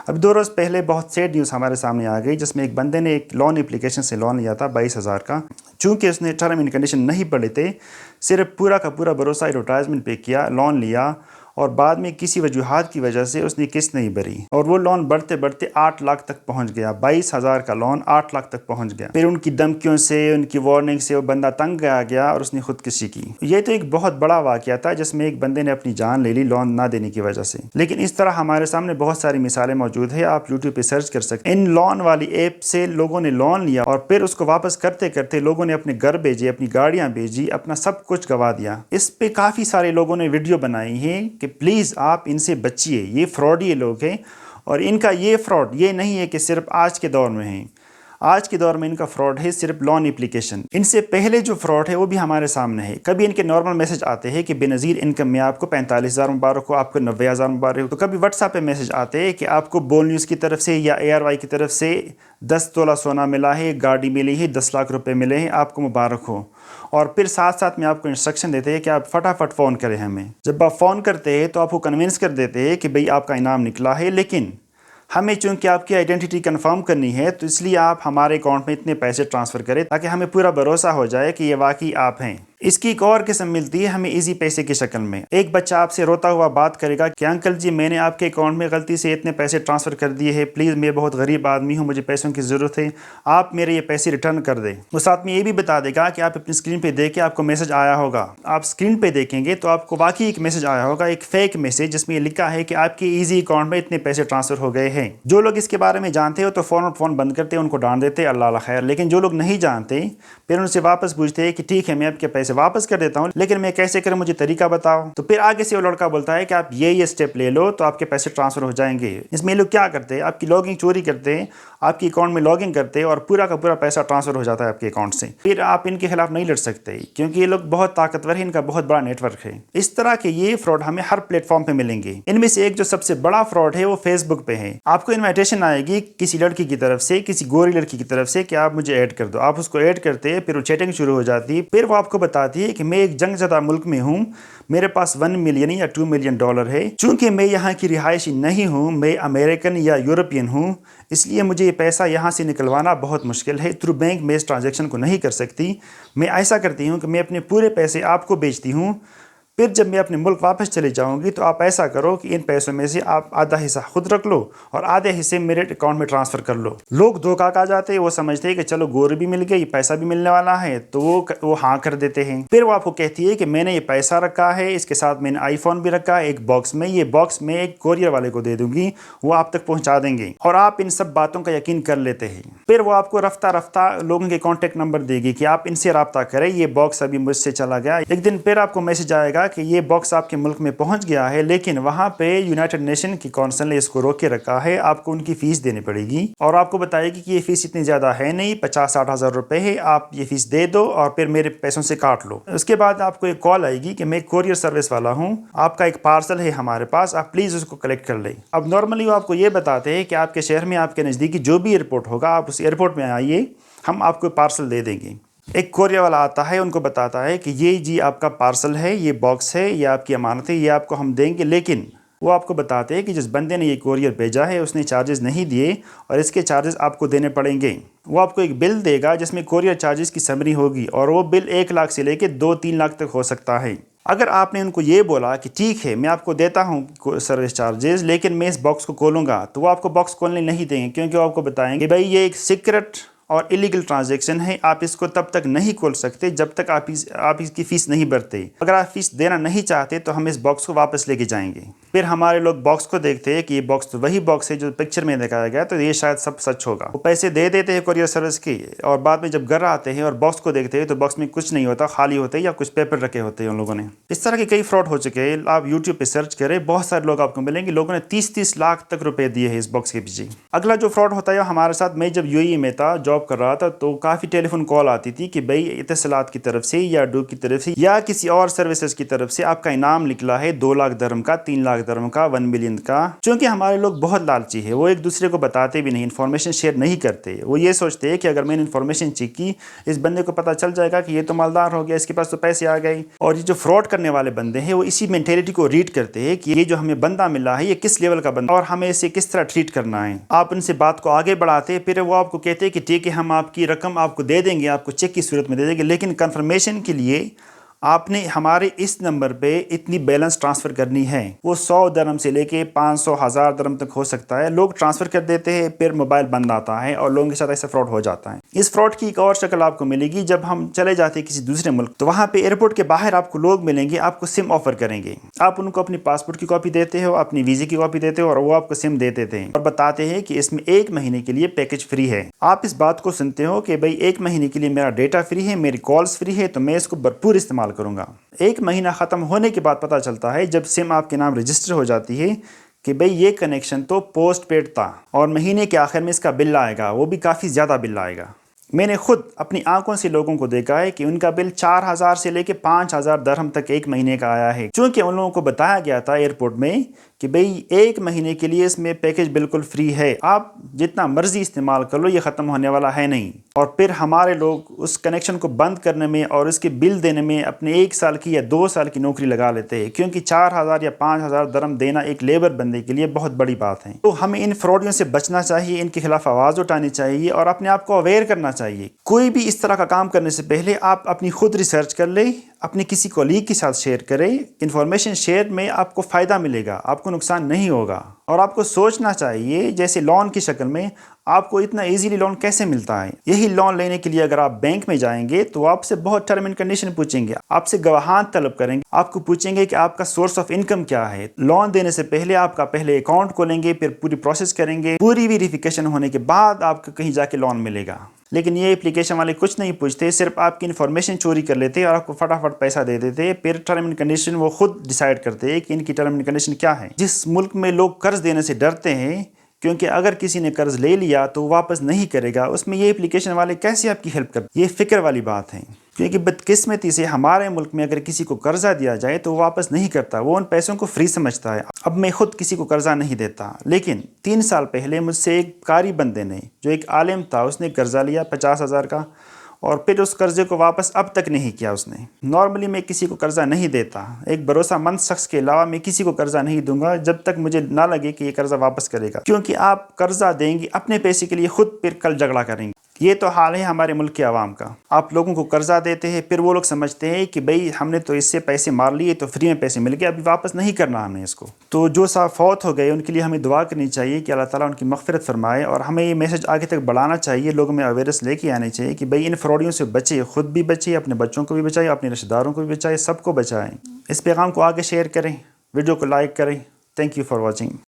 اب 2 روز پہلے بہت سیڈ نیوز ہمارے سامنے آ گئی، جس میں ایک بندے نے ایک لون اپلیکیشن سے لون لیا تھا 22,000 کا. چونکہ اس نے ٹرم اینڈ کنڈیشن نہیں پڑھے تھے، صرف پورا کا پورا بھروسہ ایڈورٹائزمنٹ پہ کیا، لون لیا، اور بعد میں کسی وجوہات کی وجہ سے اس نے قسط نہیں بھری، اور وہ لون بڑھتے بڑھتے 8 لاکھ تک پہنچ گیا. 22,000 کا لون 8 لاکھ تک پہنچ گیا. پھر ان کی دھمکیوں سے، ان کی وارننگ سے وہ بندہ تنگ آ گیا اور اس نے خودکشی کی. یہ تو ایک بہت بڑا واقعہ تھا جس میں ایک بندے نے اپنی جان لے لی لون نہ دینے کی وجہ سے. لیکن اس طرح ہمارے سامنے بہت ساری مثالیں موجود ہیں، آپ یوٹیوب پہ سرچ کر سکتے ہیں. ان لون والی ایپ سے لوگوں نے لون لیا اور پھر اس کو واپس کرتے کرتے لوگوں نے اپنے گھر بھیجے، اپنی گاڑیاں بھیجی، اپنا سب کچھ گوا دیا. اس پہ کافی سارے لوگوں نے ویڈیو بنائی ہیں کہ پلیز آپ ان سے بچیے، یہ فراڈی لوگ ہیں. اور ان کا یہ فراڈ یہ نہیں ہے کہ صرف آج کے دور میں ہیں، آج کے دور میں ان کا فراڈ ہے صرف لون اپلیکیشن. ان سے پہلے جو فراڈ ہے وہ بھی ہمارے سامنے ہے. کبھی ان کے نارمل میسج آتے ہیں کہ بے نظیر انکم میں آپ کو 45,000 مبارک ہو، آپ کو 90,000 مبارک ہو. تو کبھی واٹس ایپ پہ میسج آتے ہیں کہ آپ کو بول نیوز کی طرف سے یا ARY کی طرف سے 10 تولہ سونا ملا ہے، گاڑی ملی ہے، 10 لاکھ روپے ملے ہیں، آپ کو مبارک ہو. اور پھر ساتھ ساتھ میں آپ کو انسٹرکشن دیتے ہیں کہ آپ فٹافٹ فون کریں ہمیں. جب آپ فون کرتے ہیں تو آپ کو کنونس کر دیتے ہیں کہ بھئی آپ کا انعام نکلا ہے، لیکن ہمیں چونکہ آپ کی آئیڈینٹی کنفرم کرنی ہے تو اس لیے آپ ہمارے اکاؤنٹ میں اتنے پیسے ٹرانسفر کریں تاکہ ہمیں پورا بھروسہ ہو جائے کہ یہ واقعی آپ ہیں. اس کی ایک اور قسم ملتی ہے ہمیں ایزی پیسے کی شکل میں. ایک بچہ آپ سے روتا ہوا بات کرے گا کہ انکل جی میں نے آپ کے اکاؤنٹ میں غلطی سے اتنے پیسے ٹرانسفر کر دیے ہیں، پلیز میں بہت غریب آدمی ہوں، مجھے پیسوں کی ضرورت ہے، آپ میرے یہ پیسے ریٹرن کر دیں. وہ ساتھ میں یہ بھی بتا دے گا کہ آپ اپنی اسکرین پہ دیکھیں آپ کو میسج آیا ہوگا. آپ اسکرین پہ دیکھیں گے تو آپ کو واقعی ایک میسج آیا ہوگا، ایک فیک میسج جس میں یہ لکھا ہے کہ آپ کے ایزی اکاؤنٹ میں اتنے پیسے ٹرانسفر ہو گئے ہیں. جو لوگ اس کے بارے میں جانتے ہو تو فون بند کرتے ہیں، ان کو ڈانٹ دیتے اللہ اللہ خیر. لیکن جو لوگ نہیں جانتے پھر ان سے واپس پوچھتے ہیں کہ ٹھیک ہے میں آپ کے پیسے واپس کر دیتا ہوں، لیکن میں کیسے کروں، مجھے طریقہ بتاؤ. تو پھر آگے سے وہ لڑکا بولتا ہے کہ آپ یہ اسٹیپ لے لو تو آپ کے پیسے ٹرانسفر ہو جائیں گے. اس میں یہ لوگ کیا کرتے ہیں، آپ کی لاگنگ چوری کرتے ہیں، آپ کی اکاؤنٹ میں لاگنگ کرتے ہیں اور پورا کا پورا پیسہ ٹرانسفر ہو جاتا ہے آپ کے اکاؤنٹ سے. پھر آپ ان کے خلاف نہیں لڑ سکتے کیونکہ یہ لوگ بہت طاقتور ہیں، ان کا بہت بڑا نیٹ ورک ہے. اس طرح کے یہ فراڈ ہمیں ہر پلیٹ فارم پہ ملیں گے. ان میں سے ایک جو سب سے بڑا فراڈ ہے وہ فیس بک پہ ہے. آپ کو انویٹیشن آئے گی کسی لڑکی کی طرف سے، کسی گوری لڑکی کی طرف سے کہ آپ مجھے ایڈ کر دو. آپ اس کو ایڈ کرتے ہیں، پھر وہ چیٹنگ شروع ہو جاتی ہے. پھر وہ آپ کو بتاتی ہے کہ میں ایک جنگ زدہ ملک میں ہوں، میرے پاس 1 ملین یا 2 ملین ڈالر ہے. چونکہ میں یہاں کی رہائشی نہیں ہوں، میں امریکن یا یورپین ہوں، اس لیے مجھے یہ پیسہ یہاں سے نکلوانا بہت مشکل ہے. تھرو بینک میں اس ٹرانزیکشن کو نہیں کر سکتی. میں ایسا کرتی ہوں کہ میں اپنے پورے پیسے آپ کو بیچتی ہوں، پھر جب میں اپنے ملک واپس چلے جاؤں گی تو آپ ایسا کرو کہ ان پیسوں میں سے آپ آدھا حصہ خود رکھ لو اور آدھے حصے میرے اکاؤنٹ میں ٹرانسفر کر لو. لوگ دھوکہ کھا جاتے ہیں، وہ سمجھتے ہیں کہ چلو گور بھی مل گئی، پیسہ بھی ملنے والا ہے، تو وہ ہاں کر دیتے ہیں. پھر وہ آپ کو کہتی ہے کہ میں نے یہ پیسہ رکھا ہے، اس کے ساتھ میں نے آئی فون بھی رکھا ہے ایک باکس میں، یہ باکس میں ایک کوریئر والے کو دے دوں گی، وہ آپ تک پہنچا دیں گے. اور آپ ان سب باتوں کا یقین کر لیتے ہیں. پھر وہ آپ کو رفتہ رفتہ لوگوں کے کانٹیکٹ نمبر دے گی کہ آپ ان سے رابطہ کریں، یہ باکس ابھی مجھ سے چلا گیا. ایک دن پھر آپ کو میسج آئے گا کہ یہ باکس آپ کے ملک میں پہنچ گیا ہے، لیکن وہاں پہ یونائٹڈ نیشن کی کونسل نے اس کو روک کے رکھا ہے، آپ کو ان کی فیس دینی پڑے گی. اور آپ کو بتائے گی کہ یہ فیس اتنی زیادہ ہے نہیں، 50-60 ہزار روپے ہے، آپ یہ فیس دے دو اور پھر میرے پیسوں سے کاٹ لو. اس کے بعد آپ کو ایک کال آئے گی کہ میں کوریئر سروس والا ہوں، آپ کا ایک پارسل ہے ہمارے پاس، آپ پلیز اس کو کلیکٹ کر لیں. اب نارملی وہ آپ کو یہ بتاتے ہیں کہ آپ کے شہر میں آپ کے نزدیکی جو بھی ایئرپورٹ ہوگا آپ اس ایئرپورٹ میں آئیے، ہم آپ کو پارسل دے دیں گے. ایک کوریئر والا آتا ہے، ان کو بتاتا ہے کہ یہ جی آپ کا پارسل ہے، یہ باکس ہے، یہ آپ کی امانت ہے، یہ آپ کو ہم دیں گے. لیکن وہ آپ کو بتاتے ہیں کہ جس بندے نے یہ کوریئر بھیجا ہے اس نے چارجز نہیں دیے اور اس کے چارجز آپ کو دینے پڑیں گے. وہ آپ کو ایک بل دے گا جس میں کوریئر چارجز کی سمری ہوگی اور وہ بل 1 لاکھ سے لے کے 2-3 لاکھ تک ہو سکتا ہے. اگر آپ نے ان کو یہ بولا کہ ٹھیک ہے میں آپ کو دیتا ہوں سروس چارجز لیکن میں اس باکس کو کھولوں گا، تو وہ آپ کو باکس کھولنے نہیں دیں گے کیونکہ وہ آپ کو بتائیں گے بھائی یہ ایک سیکرٹ اور الیگل ٹرانزیکشن ہے، آپ اس کو تب تک نہیں کھول سکتے جب تک آپ اس کی فیس نہیں بھرتے. اگر آپ فیس دینا نہیں چاہتے تو ہم اس باکس کو واپس لے کے جائیں گے. پھر ہمارے لوگ باکس کو دیکھتے ہیں کہ یہ باکس تو وہی باکس ہے جو پکچر میں دکھایا گیا، تو یہ شاید سب سچ ہوگا. وہ پیسے دے دیتے ہیں کوریئر سروس کے اور بعد میں جب گھر آتے ہیں اور باکس کو دیکھتے ہیں تو باکس میں کچھ نہیں ہوتا، خالی ہوتے ہیں یا کچھ پیپر رکھے ہوتے ہیں ان لوگوں نے. اس طرح کے کئی فراڈ ہو چکے ہیں. آپ یوٹیوب پہ سرچ کریں، بہت سارے لوگ آپ کو ملیں گے، لوگوں نے 30-30 لاکھ تک روپے دیے ہیں اس باکس کے پیچھے. اگلا جو فراڈ ہوتا ہے ہمارے ساتھ، میں جب UAE میں تھا جاب جاب کر رہا تھا تو کافی ٹیلی فون کال آتی تھی کہ بھائی اتصالات کی طرف سے یا ڈو کی طرف سے یا کسی اور سروسز کی طرف سے آپ کا انعام نکلا ہے 2 لاکھ درہم کا، 3 لاکھ درہم کا، 1 ملین کا۔ چونکہ ہمارے لوگ بہت لالچی ہے، وہ ایک دوسرے کو بتاتے بھی نہیں، انفارمیشن شیئر نہیں کرتے۔ وہ یہ سوچتے ہیں کہ اگر میں نے انفارمیشن چیک کی، اس بندے کو پتہ چل جائے گا کہ یہ تو مالدار ہو گیا، اس کے پاس تو پیسے آ گئے۔ اور یہ جو فراڈ کرنے والے بندے ہیں وہ اسی مینٹیلٹی کو ریڈ کرتے ہیں کہ یہ جو ہمیں بندہ ملا ہے یہ کس لیول کا بندہ اور ہمیں اسے کس طرح ٹریٹ کرنا ہے۔ آپ ان سے بات کو آگے بڑھاتے، پھر وہ آپ کو کہتے ہیں کہ ٹھیک ہے ہم آپ کی رقم آپ کو دے دیں گے، آپ کو چیک کی صورت میں دے دیں گے، لیکن کنفرمیشن کے لیے آپ نے ہمارے اس نمبر پہ اتنی بیلنس ٹرانسفر کرنی ہے۔ وہ 100 درہم سے لے کے 500 1000 درہم تک ہو سکتا ہے۔ لوگ ٹرانسفر کر دیتے ہیں، پھر موبائل بند آتا ہے اور لوگوں کے ساتھ ایسا فراڈ ہو جاتا ہے۔ اس فراڈ کی ایک اور شکل آپ کو ملے گی جب ہم چلے جاتے ہیں کسی دوسرے ملک، تو وہاں پہ ایئرپورٹ کے باہر آپ کو لوگ ملیں گے، آپ کو سم آفر کریں گے۔ آپ ان کو اپنی پاسپورٹ کی کاپی دیتے ہو، اپنی ویزے کی کاپی دیتے ہو اور وہ آپ کو سم دے دیتے ہیں اور بتاتے ہیں کہ اس میں 1 مہینے کے لیے پیکج فری ہے۔ آپ اس بات کو سنتے ہو کہ بھائی 1 مہینے کے لیے میرا ڈیٹا فری ہے، میری کالز فری ہے، تو میں اس کو بھرپور استعمال کروں گا۔ 1 مہینہ ختم ہونے کے بعد پتہ چلتا ہے جب سم آپ کے نام رجسٹر ہو جاتی ہے کہ بھئی یہ کنیکشن تو پوسٹ پیڈ تھا اور مہینے کے آخر میں اس کا بل آئے گا، وہ بھی کافی زیادہ بل آئے گا۔ میں نے خود اپنی آنکھوں سے لوگوں کو دیکھا ہے کہ ان کا بل 4000 سے لے کے 5000 درہم تک 1 مہینے کا آیا ہے، چونکہ ان لوگوں کو بتایا گیا تھا ایئرپورٹ میں کہ بھئی 1 مہینے کے لیے اس میں پیکج بالکل فری ہے، آپ جتنا مرضی استعمال کر لو، یہ ختم ہونے والا ہے نہیں۔ اور پھر ہمارے لوگ اس کنیکشن کو بند کرنے میں اور اس کے بل دینے میں اپنے 1 سال کی یا 2 سال کی نوکری لگا لیتے ہیں، کیونکہ 4000 یا 5000 درہم دینا ایک لیبر بندے کے لیے بہت بڑی بات ہے۔ تو ہمیں ان فراڈیوں سے بچنا چاہیے، ان کے خلاف آواز اٹھانی چاہیے اور اپنے آپ کو اویئر کرنا چاہیے۔ کوئی بھی اس طرح کا کام کرنے سے پہلے آپ اپنی خود ریسرچ کر لیں، اپنے کسی کولیگ کے ساتھ شیئر کریں۔ انفارمیشن شیئر میں آپ کو فائدہ ملے گا، آپ کو نقصان نہیں ہوگا۔ اور آپ کو سوچنا چاہیے جیسے لون کی شکل میں آپ کو اتنا ایزیلی لون کیسے ملتا ہے۔ یہی لون لینے کے لیے اگر آپ بینک میں جائیں گے تو آپ سے بہت ٹرم اینڈ کنڈیشن پوچھیں گے، آپ سے گواہان طلب کریں گے، آپ کو پوچھیں گے کہ آپ کا سورس آف انکم کیا ہے۔ لون دینے سے پہلے آپ کا پہلے اکاؤنٹ کھولیں گے، پھر پوری پروسیس کریں گے، پوری ویریفیکیشن ہونے کے بعد آپ کو کہیں جا کے لون ملے گا۔ لیکن یہ اپلیکیشن والے کچھ نہیں پوچھتے، صرف آپ کی انفارمیشن چوری کر لیتے اور آپ کو فٹافٹ پیسہ دے دیتے، پھر ٹرم اینڈ کنڈیشن وہ خود ڈیسائیڈ کرتے ہیں کہ ان کی ٹرم اینڈ کنڈیشن کیا ہے۔ جس ملک میں لوگ قرض دینے سے ڈرتے ہیں کیونکہ اگر کسی نے قرض لے لیا تو واپس نہیں کرے گا، اس میں یہ اپلیکیشن والے کیسے آپ کی ہیلپ کرتے؟ یہ فکر والی بات ہے، کیونکہ بدقسمتی سے ہمارے ملک میں اگر کسی کو قرضہ دیا جائے تو وہ واپس نہیں کرتا، وہ ان پیسوں کو فری سمجھتا ہے۔ اب میں خود کسی کو قرضہ نہیں دیتا، لیکن 3 سال پہلے مجھ سے ایک قاری بندے نے جو ایک عالم تھا، اس نے قرضہ لیا 50,000 کا اور پھر اس قرضے کو واپس اب تک نہیں کیا اس نے۔ نارملی میں کسی کو قرضہ نہیں دیتا، ایک بھروسہ مند شخص کے علاوہ میں کسی کو قرضہ نہیں دوں گا جب تک مجھے نہ لگے کہ یہ قرضہ واپس کرے گا، کیونکہ آپ قرضہ دیں گے اپنے پیسے کے لیے خود پھر کل جھگڑا کریں گے۔ یہ تو حال ہے ہمارے ملک کے عوام کا۔ آپ لوگوں کو قرضہ دیتے ہیں، پھر وہ لوگ سمجھتے ہیں کہ بھئی ہم نے تو اس سے پیسے مار لیے تو فری میں پیسے مل گئے، ابھی واپس نہیں کرنا ہم نے اس کو۔ تو جو صاحب فوت ہو گئے ان کے لیے ہمیں دعا کرنی چاہیے کہ اللہ تعالیٰ ان کی مغفرت فرمائے، اور ہمیں یہ میسج آگے تک بڑھانا چاہیے، لوگوں میں اویئرنیس لے کے آنے چاہیے کہ بھئی ان فراڈیوں سے بچے، خود بھی بچے، اپنے بچوں کو بھی بچائے، اپنے رشتہ داروں کو بھی بچائے، سب کو بچائیں۔ اس پیغام کو آگے شیئر کریں، ویڈیو کو لائک کریں۔ Thank you for watching.